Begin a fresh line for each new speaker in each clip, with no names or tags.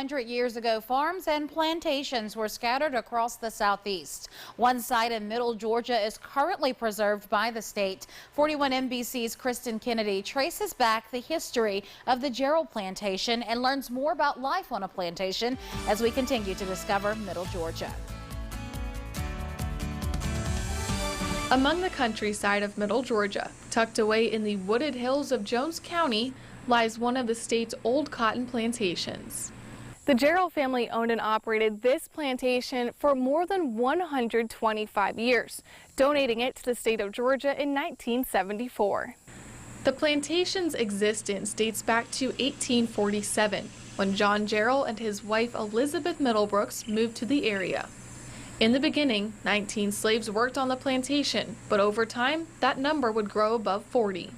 100 years ago, farms and plantations were scattered across the southeast. One site in Middle Georgia is currently preserved by the state. 41 NBC's Kristen Kennedy traces back the history of the Jarrell plantation and learns more about life on a plantation as we continue to discover Middle Georgia.
Among the countryside of Middle Georgia, tucked away in the wooded hills of Jones County, lies one of the state's old cotton plantations. The Jarrell family owned and operated this plantation for more than 125 years, donating it to the state of Georgia in 1974. The plantation's existence dates back to 1847, when John Jarrell and his wife Elizabeth Middlebrooks moved to the area. In the beginning, 19 slaves worked on the plantation, but over time, that number would grow above 40.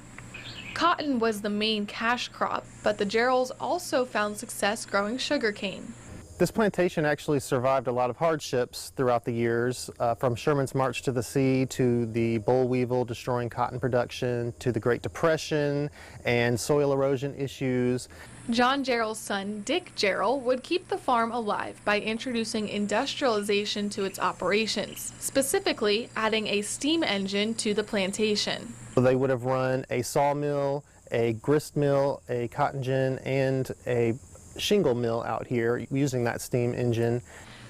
Cotton was the main cash crop, but the Jarrells also found success growing sugarcane.
This plantation actually survived a lot of hardships throughout the years, from Sherman's March to the Sea to the boll weevil destroying cotton production to the Great Depression and soil erosion issues.
John Jarrell's son, Dick Jarrell, would keep the farm alive by introducing industrialization to its operations, specifically adding a steam engine to the plantation.
They would have run a sawmill, a grist mill, a cotton gin, and a shingle mill out here using that steam engine.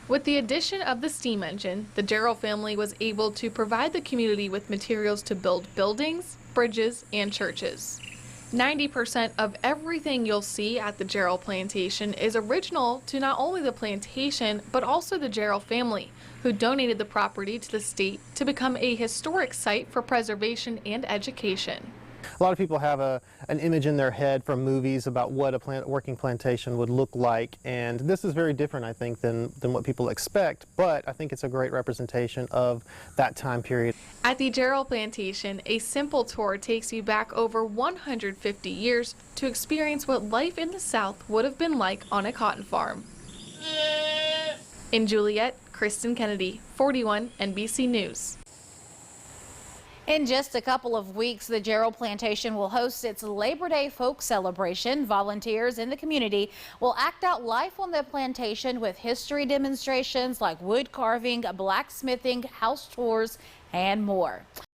With the addition of the steam engine, the Jarrell family was able to provide the community with materials to build buildings, bridges, and churches. 90% of everything you'll see at the Jarrell plantation is original to not only the plantation, but also the Jarrell family, who donated the property to the state to become a historic site for preservation and education.
A lot of people have an image in their head from movies about what a working plantation would look like, and this is very different, I think, than what people expect, but I think it's a great representation of that time period.
At the Jarrell plantation, a simple tour takes you back over 150 years to experience what life in the South would have been like on a cotton farm. In Juliette, Kristen Kennedy, 41 NBC News.
In just a couple of weeks, the Jarrell plantation will host its Labor Day folk celebration. Volunteers in the community will act out life on the plantation with history demonstrations like wood carving, blacksmithing, house tours, and more.